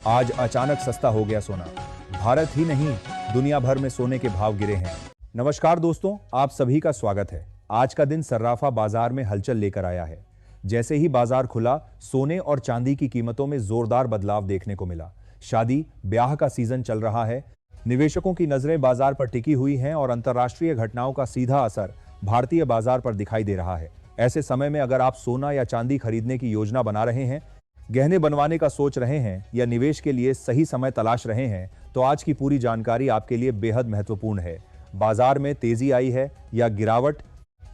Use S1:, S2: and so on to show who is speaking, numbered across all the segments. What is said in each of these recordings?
S1: आज अचानक सस्ता हो गया सोना। भारत ही नहीं, दुनिया भर में सोने के भाव गिरे हैं। नमस्कार दोस्तों, आप सभी का स्वागत है। आज का दिन सर्राफा बाजार में हलचल लेकर आया है। जैसे ही बाजार खुला, सोने और चांदी की कीमतों में जोरदार बदलाव देखने को मिला। शादी ब्याह का सीजन चल रहा है, निवेशकों की नजरें बाजार पर टिकी हुई हैं और अंतर्राष्ट्रीय घटनाओं का सीधा असर भारतीय बाजार पर दिखाई दे रहा है। ऐसे समय में अगर आप सोना या चांदी खरीदने की योजना बना रहे हैं, गहने बनवाने का सोच रहे हैं या निवेश के लिए सही समय तलाश रहे हैं, तो आज की पूरी जानकारी आपके लिए बेहद महत्वपूर्ण है। बाजार में तेजी आई है या गिरावट,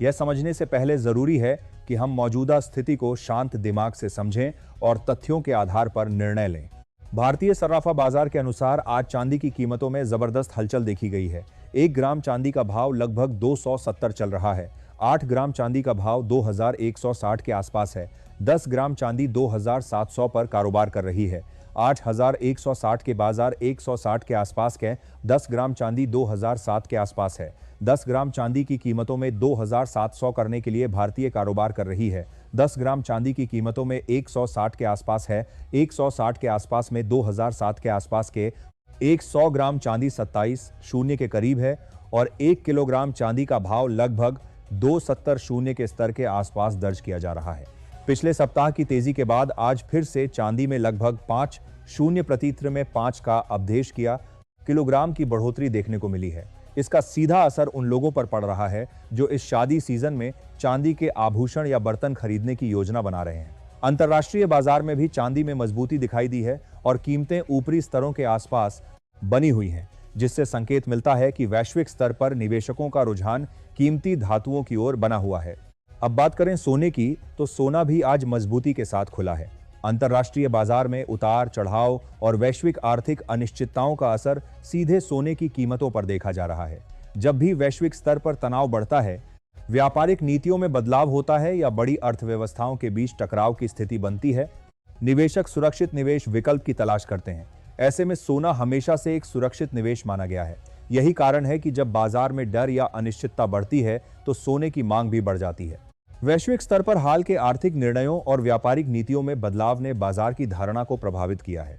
S1: यह समझने से पहले जरूरी है कि हम मौजूदा स्थिति को शांत दिमाग से समझें और तथ्यों के आधार पर निर्णय लें। भारतीय सर्राफा बाजार के अनुसार आज चांदी की कीमतों में जबरदस्त हलचल देखी गई है। 1 ग्राम चांदी का भाव लगभग 270 चल रहा है। 8 ग्राम चांदी का भाव 2160 के आसपास है। 10 ग्राम चांदी 2700 पर कारोबार कर रही है। 8160 के बाजार 160 के आसपास के। 10 ग्राम चांदी 2007 के आसपास है। 10 ग्राम चांदी की कीमतों में 2700 करने के लिए भारतीय कारोबार कर रही है। 10 ग्राम चांदी की कीमतों में 160 के आसपास है। 160 के आसपास में 2007 के आसपास के। 100 ग्राम चांदी 27 शून्य के करीब है और 1 किलोग्राम चांदी का भाव लगभग 270 शून्य के स्तर के आसपास दर्ज किया जा रहा है। पिछले सप्ताह की तेजी के बाद आज फिर से चांदी में लगभग 5.0 में 5 का अवधेश किया किलोग्राम की बढ़ोतरी देखने को मिली है। इसका सीधा असर उन लोगों पर पड़ रहा है जो इस शादी सीजन में चांदी के आभूषण या बर्तन खरीदने की योजना बना रहे हैं। अंतर्राष्ट्रीय बाजार में भी चांदी में मजबूती दिखाई दी है और कीमतें ऊपरी स्तरों के आसपास बनी हुई हैं, जिससे संकेत मिलता है कि वैश्विक स्तर पर निवेशकों का रुझान कीमती धातुओं की ओर बना हुआ है। अब बात करें सोने की, तो सोना भी आज मजबूती के साथ खुला है। अंतर्राष्ट्रीय बाजार में उतार चढ़ाव और वैश्विक आर्थिक अनिश्चितताओं का असर सीधे सोने की कीमतों पर देखा जा रहा है। जब भी वैश्विक स्तर पर तनाव बढ़ता है, व्यापारिक नीतियों में बदलाव होता है या बड़ी अर्थव्यवस्थाओं के बीच टकराव की स्थिति बनती है, निवेशक सुरक्षित निवेश विकल्प की तलाश करते हैं। ऐसे में सोना हमेशा से एक सुरक्षित निवेश माना गया है। यही कारण है कि जब बाजार में डर या अनिश्चितता बढ़ती है, तो सोने की मांग भी बढ़ जाती है। वैश्विक स्तर पर हाल के आर्थिक निर्णयों और व्यापारिक नीतियों में बदलाव ने बाजार की धारणा को प्रभावित किया है।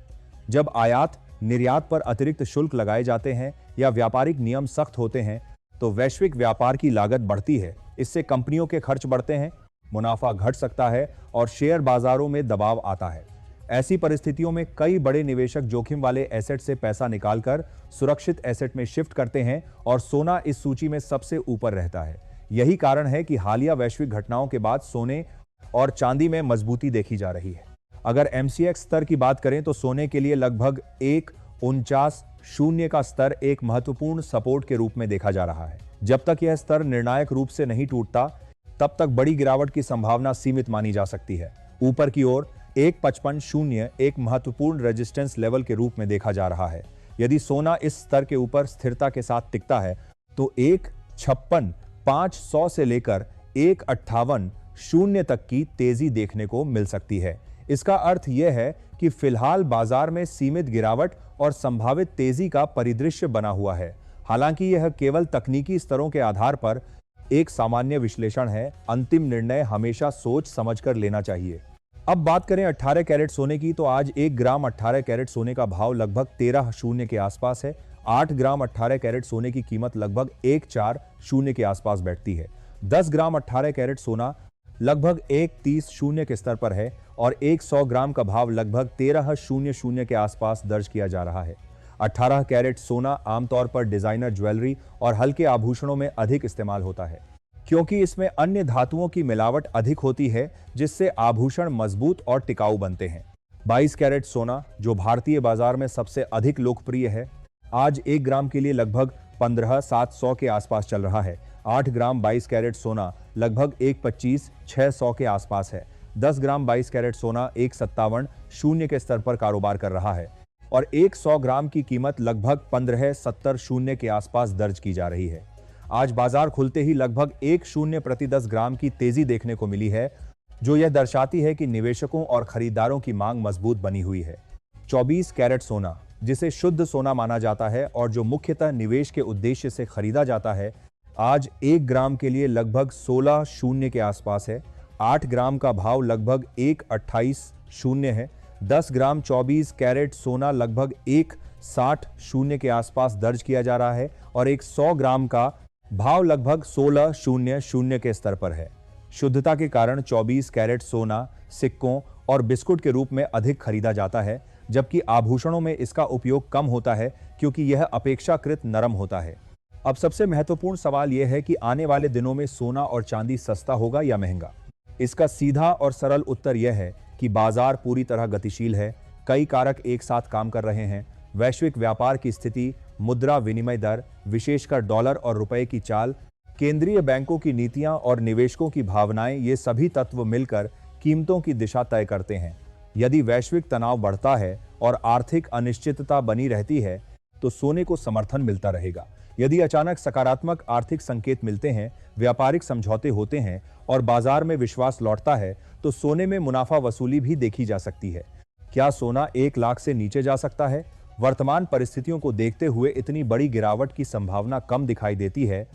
S1: जब आयात निर्यात पर अतिरिक्त शुल्क लगाए जाते हैं या व्यापारिक नियम सख्त होते हैं, तो वैश्विक व्यापार की लागत बढ़ती है। इससे कंपनियों के खर्च बढ़ते हैं, मुनाफा घट सकता है और शेयर बाजारों में दबाव आता है। ऐसी परिस्थितियों में कई बड़े निवेशक जोखिम वाले एसेट से पैसा निकालकर सुरक्षित एसेट में शिफ्ट करते हैं और सोना इस सूची में सबसे ऊपर रहता है। यही कारण है कि हालिया वैश्विक घटनाओं के बाद सोने और चांदी में मजबूती देखी जा रही है। अगर MCX स्तर की बात करें, तो सोने के लिए लगभग 1.49 का स्तर एक महत्वपूर्ण सपोर्ट के रूप में देखा जा रहा है। जब तक यह स्तर निर्णायक रूप से नहीं टूटता, तब तक बड़ी गिरावट की संभावना सीमित मानी जा सकती है। ऊपर की ओर 1.55 एक महत्वपूर्ण रेजिस्टेंस लेवल के रूप में देखा जा रहा है। यदि सोना इस स्तर के ऊपर स्थिरता के साथ टिकता है, तो 1.56 से लेकर 1.58 तक की तेजी देखने को मिल सकती है। इसका अर्थ यह है कि फिलहाल बाजार में सीमित गिरावट और संभावित तेजी का परिदृश्य बना हुआ है। हालांकि यह केवल तकनीकी स्तरों के आधार पर एक सामान्य विश्लेषण है। अंतिम निर्णय हमेशा सोच समझकर लेना चाहिए। अब बात करें 18 कैरेट सोने की, तो आज 1 ग्राम 18 कैरेट सोने का भाव लगभग 13 के आसपास है। 8 ग्राम 18 कैरेट सोने की कीमत लगभग 140 के आसपास बैठती है। 10 ग्राम 18 कैरेट सोना लगभग 130 के स्तर पर है और 100 ग्राम का भाव लगभग 1300 के आसपास दर्ज किया जा रहा है। 18 कैरेट सोना आमतौर पर डिजाइनर ज्वेलरी और हल्के आभूषणों में अधिक इस्तेमाल होता है, क्योंकि इसमें अन्य धातुओं की मिलावट अधिक होती है, जिससे आभूषण मजबूत और टिकाऊ बनते हैं। 22 कैरेट सोना, जो भारतीय बाजार में सबसे अधिक लोकप्रिय है, आज 1 ग्राम के लिए लगभग 15,700 के आसपास चल रहा है। 8 ग्राम 22 कैरेट सोना लगभग 125,600 के आसपास है। 10 ग्राम 22 कैरेट सोना 157 के स्तर पर कारोबार कर रहा है और 100 ग्राम की कीमत लगभग 1570 के आसपास दर्ज की जा रही है। आज बाजार खुलते ही लगभग 1 प्रति 10 ग्राम की तेजी देखने को मिली है, जो यह दर्शाती है कि निवेशकों और खरीदारों की मांग मजबूत बनी हुई है। 24 कैरेट सोना, जिसे शुद्ध सोना माना जाता है और जो मुख्यतः निवेश के उद्देश्य से खरीदा जाता है, आज 1 ग्राम के लिए लगभग 16 के आसपास है। 8 ग्राम का भाव लगभग 1.28 है। 10 ग्राम 24 कैरेट सोना लगभग 1.60 के आसपास दर्ज किया जा रहा है और एक 100 ग्राम का भाव लगभग 1600 के स्तर पर है। शुद्धता के कारण 24 कैरेट सोना सिक्कों और बिस्कुट के रूप में अधिक खरीदा जाता है, जबकि आभूषणों में इसका उपयोग कम होता है क्योंकि यह अपेक्षाकृत नरम होता है। अब सबसे महत्वपूर्ण सवाल यह है कि आने वाले दिनों में सोना और चांदी सस्ता होगा या महंगा। इसका सीधा और सरल उत्तर यह है कि बाजार पूरी तरह गतिशील है। कई कारक एक साथ काम कर रहे हैं। वैश्विक व्यापार की स्थिति, मुद्रा विनिमय दर, विशेषकर डॉलर और रुपए की चाल, केंद्रीय बैंकों की नीतियां और निवेशकों की भावनाएं, ये सभी तत्व मिलकर कीमतों की दिशा तय करते हैं। यदि वैश्विक तनाव बढ़ता है और आर्थिक अनिश्चितता बनी रहती है तो सोने को समर्थन मिलता रहेगा। यदि अचानक सकारात्मक आर्थिक संकेत मिलते हैं, व्यापारिक समझौते होते हैं और बाजार में विश्वास लौटता है तो सोने में मुनाफा वसूली भी देखी जा सकती है। क्या सोना 1 लाख से नीचे जा सकता है? वर्तमान परिस्थितियों को देखते हुए इतनी बड़ी गिरावट की संभावना कम दिखाई देती है।